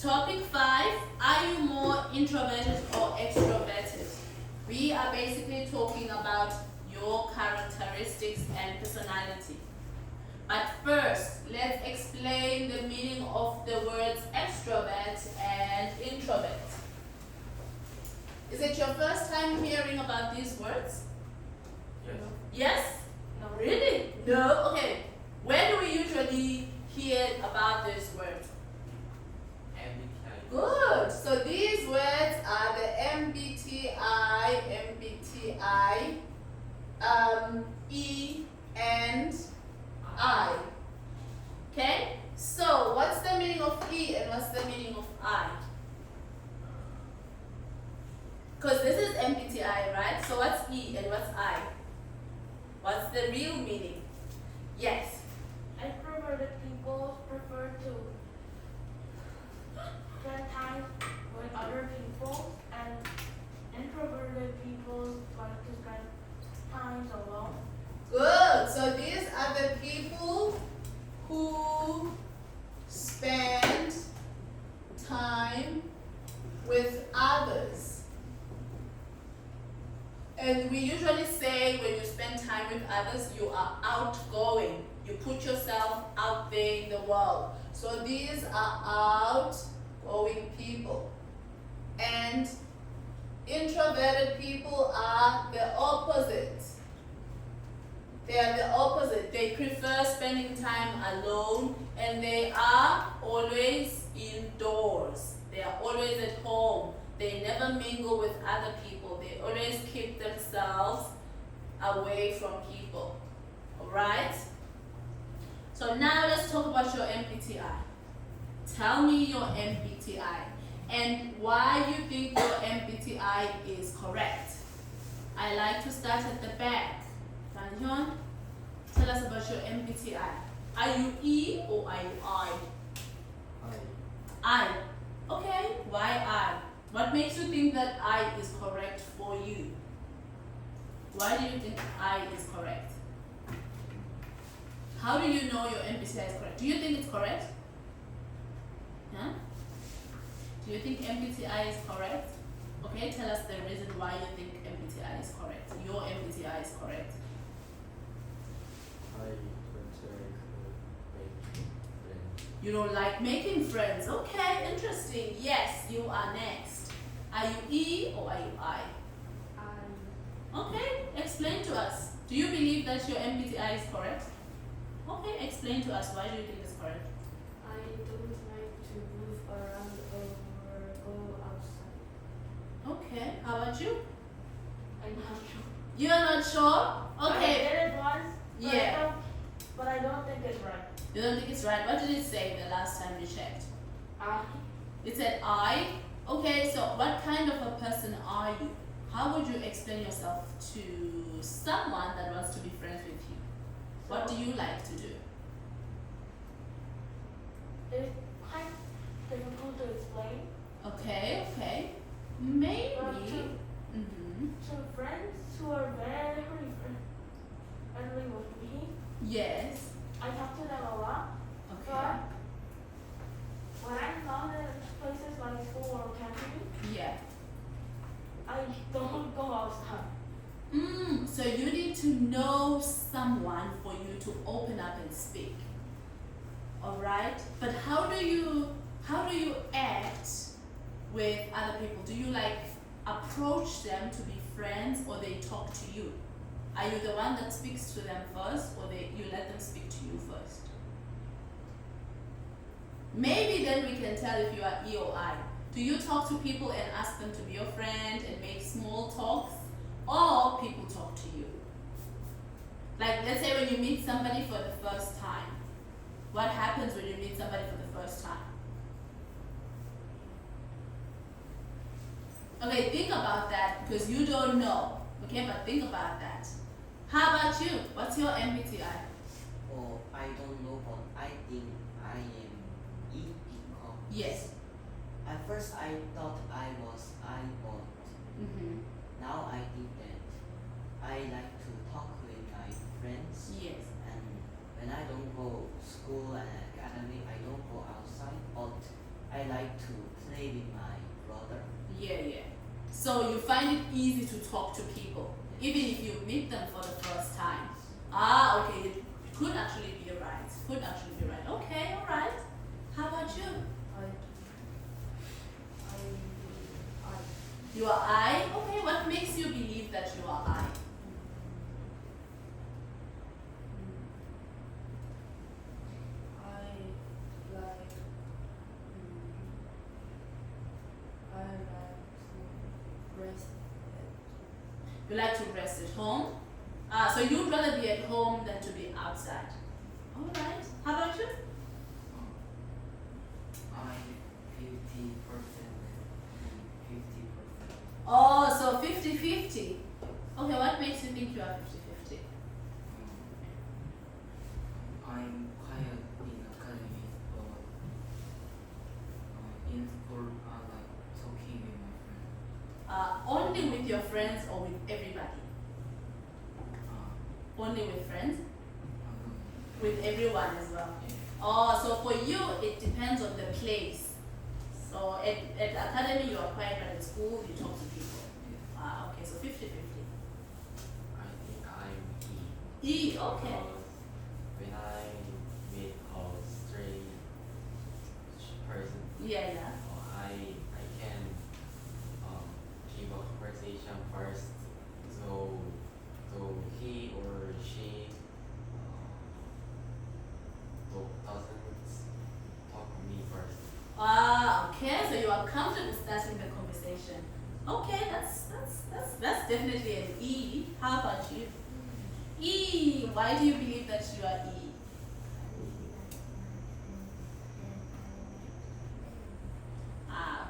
Topic 5, are you more introverted or extroverted? We are basically talking about your characteristics and personality. But first, let's explain the meaning of the words extrovert and introvert. Is it your first time hearing about these words? Yes. Yes? No. Really? No? Okay. Where do we usually hear about these words? MBTI. Good. So these words are the MBTI, E and I. Okay? So what's the meaning of E and what's the meaning of I? Because this is MBTI, right? So what's E and what's I? What's the real meaning? Yes. Extroverted people prefer to spend time with other people, and introverted people like to spend time alone. Good. So these are the people who spend time with others. And we usually say when you spend time with others, you are outgoing. You put yourself out there in the world. So these are outgoing people. And introverted people are the opposite. They are the opposite. They prefer spending time alone and they are always indoors. They are always at home. They never mingle with other people. They always keep themselves away from people. Alright? So now let's talk about your MBTI. Tell me your MBTI and why you think your MBTI is correct. I like to start at the back. Danhyeon, tell us about your MBTI. Are you E or are you I? I. Okay, why I? What makes you think that I is correct for you? Why do you think I is correct? How do you know your MBTI is correct? Do you think it's correct? Huh? Do you think MBTI is correct? Okay, tell us the reason why you think MBTI is correct. Your MBTI is correct. I don't like making friends. You don't like making friends. Okay, interesting. Yes, you are next. Are you E or are you I? Okay, explain to us. Do you believe that your MBTI is correct? Okay, explain to us. Why do you think it's correct? I don't like to move around or go outside. Okay, how about you? I'm not sure. You're not sure? I Okay. did it once, but Yeah. but I don't think it's right. You don't think it's right? What did it say the last time you checked? It said I. Okay, so what kind of a person are you? How would you explain yourself to someone that wants to be friends with you? What do you like to do? It's kind of difficult to explain. Okay, okay. Maybe. But Mm-hmm. to friends who are very friendly with me, Yes. I talk to them a lot. Okay. But when I'm not in places like school or camping, Yeah. I don't go outside. So you need to know someone for you to open up and speak. Alright? But how do you act with other people? Do you like approach them to be friends or they talk to you? Are you the one that speaks to them first or you let them speak to you first? Maybe then we can tell if you are E or I. Do you talk to people and ask them to be your friend and make small talks? Or people talk to you? Like let's say when you meet somebody for the first time. What happens when you meet somebody for the first time? Okay, think about that because you don't know. Okay, but think about that. How about you? What's your MBTI? Oh, I don't know, but I think I am E because Yes. at first I thought I was I, but Mm-hmm. now I think that I like to talk with my friends, Yes. and when I don't go school and academy, I don't go outside, but I like to play with my brother. Yeah. So you find it easy to talk to people, even if you meet them for the first time. Ah, okay. It could actually be right. Okay, all right. How about you? You are I? Okay, what makes you believe that you are I? You like to rest at home? So you'd rather be at home than to be outside. All right. How about you? I'm 50% and 50%. Oh, so 50-50. Okay, what makes you think you are 50-50? I'm quiet in academy, but in school I like talking with my friends. Only with your friends or with everybody? Only with friends? With everyone as well? Yeah. Oh, so for you, it depends on the place. So at academy, you are quiet, but at school, you talk to people. Yeah. Okay, so 50-50. I think I'm E, okay. Because when I meet a strange person, Yeah. I can keep a conversation first, so he or she doesn't talk to me first. Okay, so you are comfortable starting the conversation. Okay, that's definitely an E. How about you? E, why do you believe that you are E?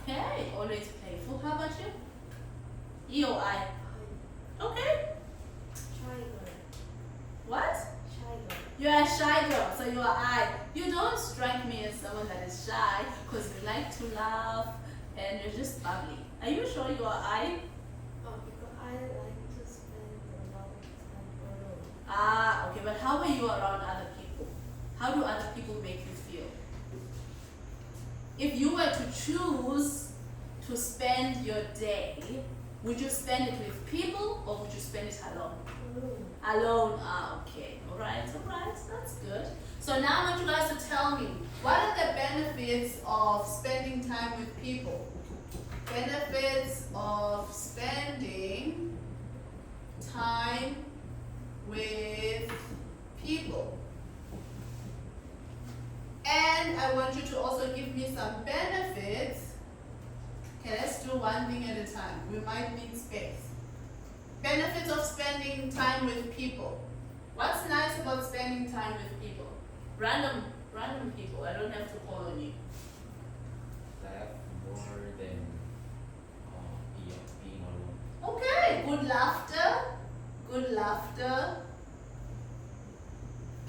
Okay, always playful. How about you? E or I? Okay. What? You are a shy girl, so you are I. You don't strike me as someone that is shy because you like to laugh and you're just bubbly. Are you sure you are I? Okay, but how are you around other people? How do other people make you feel? If you were to choose to spend your day, would you spend it with people or would you spend it alone? Alone, okay. Alright, that's good. So now I want you guys to tell me, what are the benefits of spending time with people? Benefits of spending time with people. And I want you to also give me some benefits. Okay, let's do one thing at a time. We might need space. Benefits of spending time with people. What's nice about spending time with people? Random people. I don't have to call on you. Laugh more than being alone. Okay, good laughter.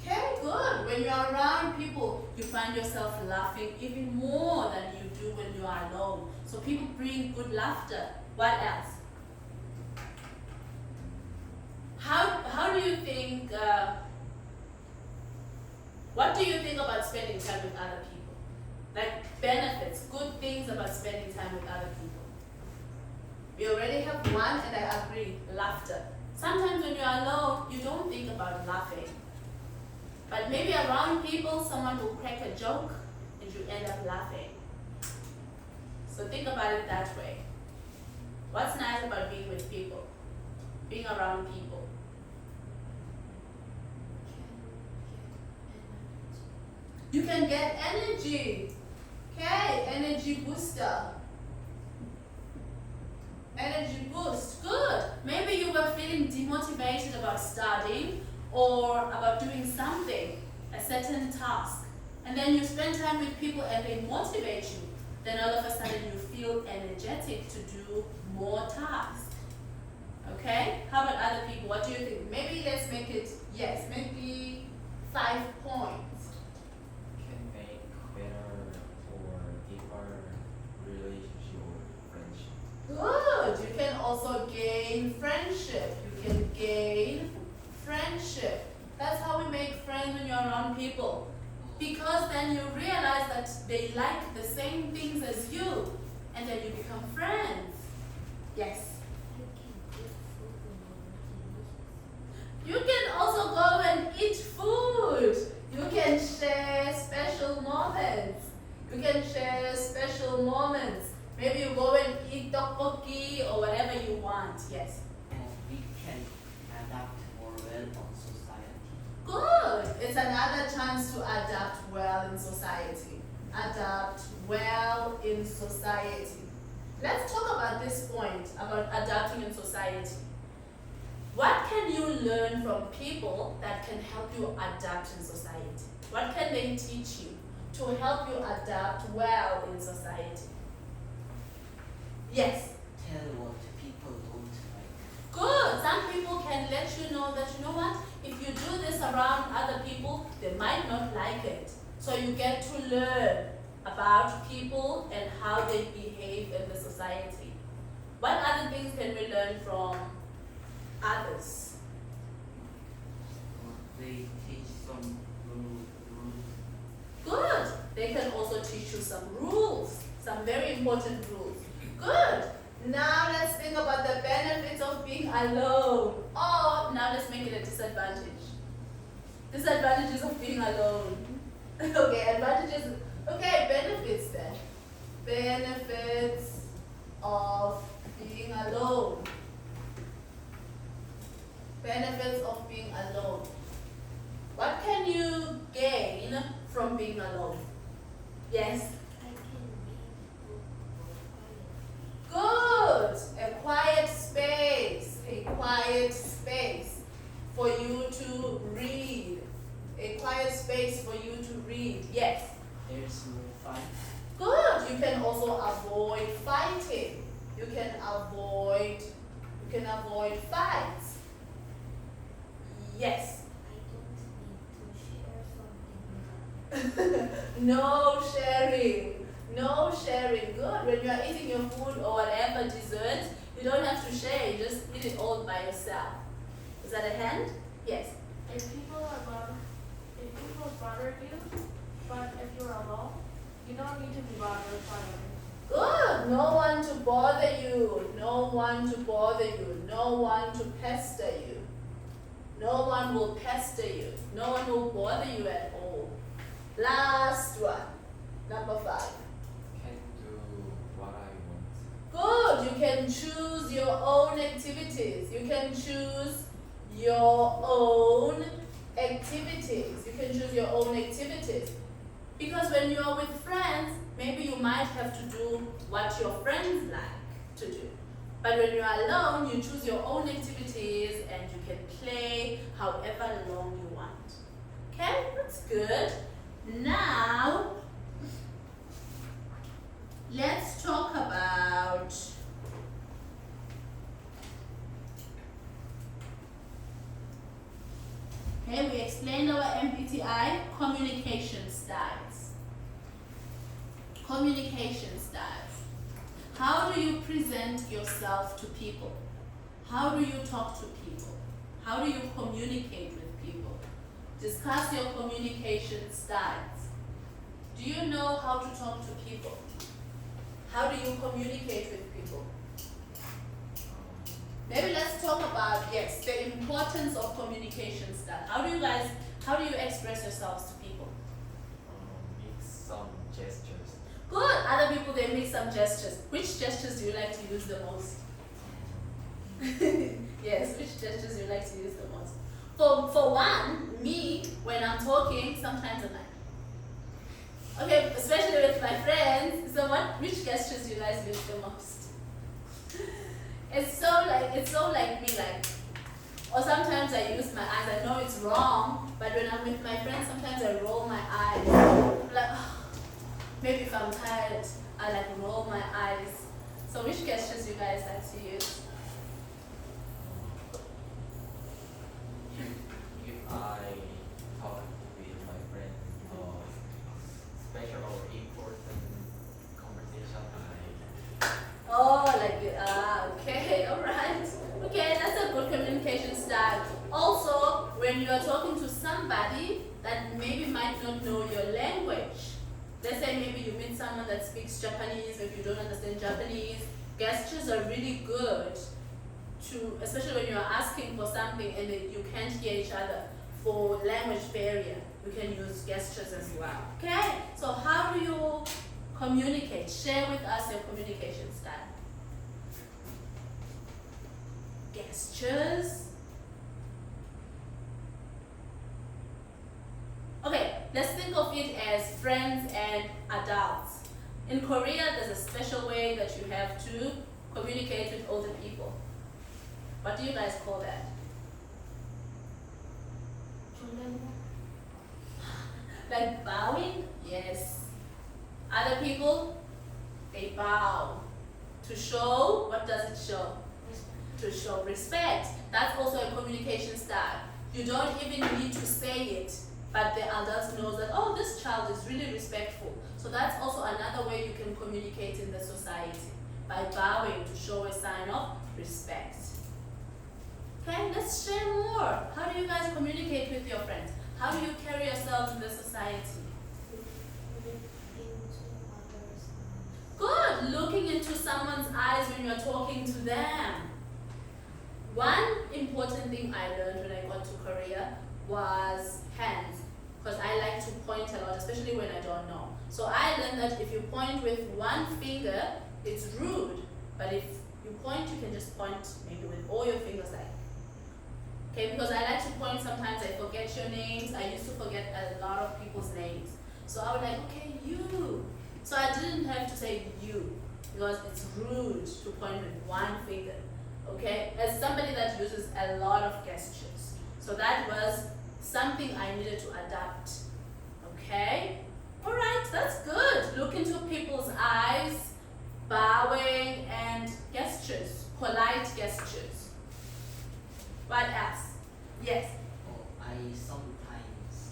Okay, good. When you're around people, you find yourself laughing even more than you do when you are alone. So people bring good laughter. What else? How do you think, what do you think about spending time with other people? Like benefits, good things about spending time with other people. We already have one and I agree, laughter. Sometimes when you're alone, you don't think about laughing. But maybe around people, someone will crack a joke and you end up laughing. So think about it that way. What's nice about being with people? Being around people. You can get energy. Okay, energy booster. Energy boost, good. Maybe you were feeling demotivated about studying or about doing something, a certain task. And then you spend time with people and they motivate you. Then all of a sudden you feel energetic to do more tasks. Okay? How about other people? What do you think? Maybe let's make it, yes, maybe 5 points. Can make better or deeper relationship or friendship. Good. You can also gain friendship. That's how we make friends when you're around people. because then you realize that they like the same things as you, and then you become friends. Yes. You can also go and eat food. You can share special moments. You can share special moments. Maybe you go and eat tteokbokki or whatever you want. Yes. And we can adapt more well on society. Good. It's another chance to adapt well in society. Adapt well in society. Let's talk about this point about adapting in society. What can you learn from people that can help you adapt in society? What can they teach you to help you adapt well in society? Yes. Tell what people don't like. Good. Some people can let you know that, you know what, if you do this around other people, they might not like it. So you get to learn about people and how they behave in the society. What other things can we learn from others? They teach some rules. Good. They can also teach you some rules, some very important rules. Good. Now let's think about the benefits of being alone. Oh, now let's make it a disadvantage. Disadvantages of being alone. Okay, advantages. Okay, benefits then. Benefits of being alone. Benefits of being alone. What can you gain from being alone? Yes? Good. A quiet space. A quiet space for you to read. A quiet space for you to read. Yes. There's no fight. Good. You can also avoid fighting. You can avoid fights. Yes. No sharing. No sharing. Good. When you are eating your food or whatever dessert, you don't have to share. You just eat it all by yourself. Is that a hand? Yes. If people bother you, but if you're alone, you don't need to be bothered by others. Good. No one to bother you. No one to bother you. No one to pester you. No one will pester you. No one will bother you at all. Last one. Number 5. Can do what I want. Good. You can choose your own activities. You can choose your own activities. You can choose your own activities. Because when you are with friends, maybe you might have to do what your friends like to do. But when you are alone, you choose your own activities and you can play however long you want. Okay, that's good. Now, let's talk about okay, we explained our MBTI communication styles. Communication styles. How do you present yourself to people? How do you talk to people? How do you communicate with people? Discuss your communication styles. Do you know how to talk to people? How do you communicate with people? Maybe let's talk about, yes, the importance of communication style. How do you express yourselves to people? Make some gestures. Good. Other people, they make some gestures. Which gestures do you like to use the most? Yes, which gestures do you like to use the most? For one, me, when I'm talking, sometimes I'm like, okay, especially with my friends, so which gestures do you guys use the most? It's so like me, like, or sometimes I use my eyes. I know it's wrong, but when I'm with my friends, sometimes I roll my eyes. I'm like, maybe if I'm tired, I like roll my eyes. So which gestures you guys like to use? If I talk with my friends or special or important conversation, Oh, like okay, all right. Okay, that's a good communication style. Also, when when you are talking to somebody that maybe might not know your language, let's say maybe you meet someone that speaks Japanese, if you don't understand Japanese, gestures are really good to, especially when you're asking for something and then you can't hear each other. For language barrier, we can use gestures as well. Okay, so how do you communicate? Share with us your communication style. Gestures. Okay, let's think of it as friends and adults. In Korea, there's a special way that you have to communicate with older people. What do you guys call that? Like bowing? Yes. Other people, they bow. To show, what does it show? To show respect. That's also a communication style. You don't even need to say it, but the adult knows that, oh, this child is really respectful. So that's also another way you can communicate in the society, by bowing to show a sign of respect. Okay, let's share more. How do you guys communicate with your friends? How do you carry yourselves in the society? Good, looking into someone's eyes when you're talking to them. One important thing I learned when I got to Korea was hands, because I like to point a lot, especially when I don't know. So I learned that if you point with one finger, it's rude, but if you point, you can just point maybe with all your fingers like. Okay, because I like to point, sometimes I forget your names. I used to forget a lot of people's names. So I would like, okay, you. So I didn't have to say you, because it's rude to point with one finger. Okay, as somebody that uses a lot of gestures. So that was something I needed to adapt. Okay, all right, that's good. Look into people's eyes, bowing and gestures, polite gestures. What else? Yes. Oh, I sometimes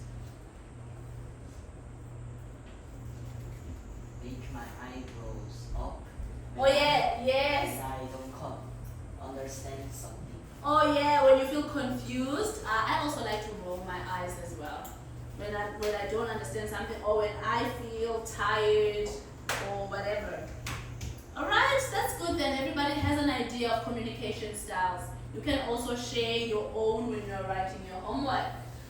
make my eyebrows up. Oh yeah, yes. When I don't understand something. Oh yeah, when you feel confused. I also like to roll my eyes as well. When I don't understand something, or when I feel tired or whatever. Alright, that's good then. Everybody has an idea of communication styles. You can also share your own when you're writing your homework.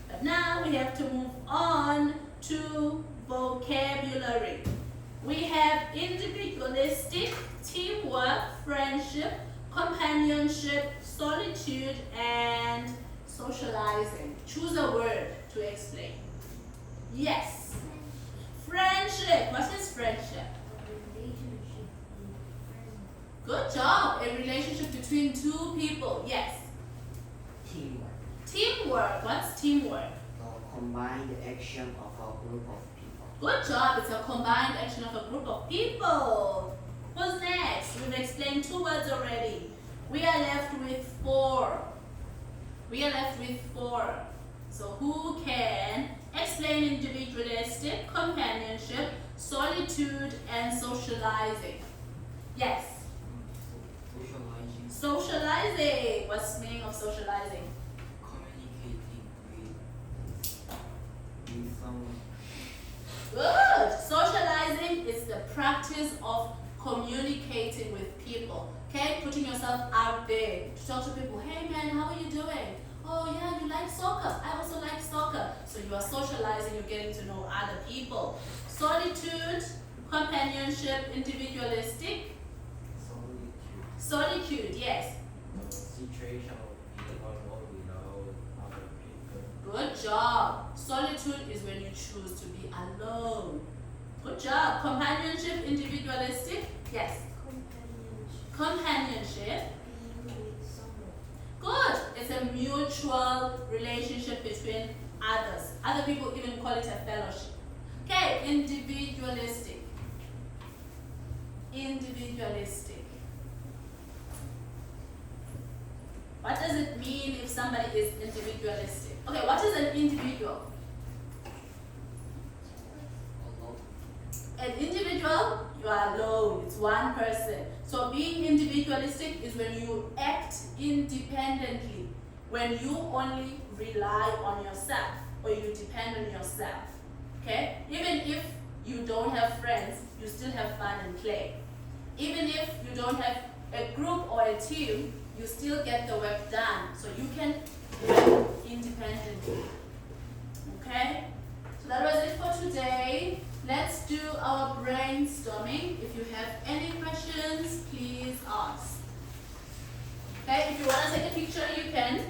But now we have to move on to vocabulary. We have individualistic, teamwork, friendship, companionship, solitude, and socializing. Choose a word to explain. Yes. Friendship. What is friendship? Good job. A relationship between two people. Yes. Teamwork. Teamwork. What's teamwork? The combined action of a group of people. Good job. It's a combined action of a group of people. Who's next? We've explained 2 words already. We are left with 4. We are left with 4. So who can explain individualistic, companionship, solitude, and socializing? Yes. Socializing, Socializing. What's the meaning of socializing? communicating with someone. Good. Socializing is the practice of communicating with people. Okay, putting yourself out there to talk to people. Hey man, how are you doing? Oh yeah, you like soccer? I also like soccer. So you are socializing, you're getting to know other people. Solitude, companionship, individualistic. Solitude. Solitude, yes. The situation of being alone without other people. Good job. Solitude is when you choose to be alone. Good job. Companionship, individualistic, yes. Companionship. Being with someone. Good. It's a mutual relationship between others. Other people even call it a fellowship. Okay, individualistic. Individualistic. What does it mean if somebody is individualistic? Okay, what is an individual? Alone. An individual, you are alone. It's one person. So being individualistic is when you act independently. when you only rely on yourself or you depend on yourself. Okay? Even if you don't have friends, you still have fun and play. Even if you don't have a group or a team, you still get the work done. So you can work independently. Okay? So that was it for today. Let's do our brainstorming. If you have any questions, please ask. Okay? If you want to take a picture, you can.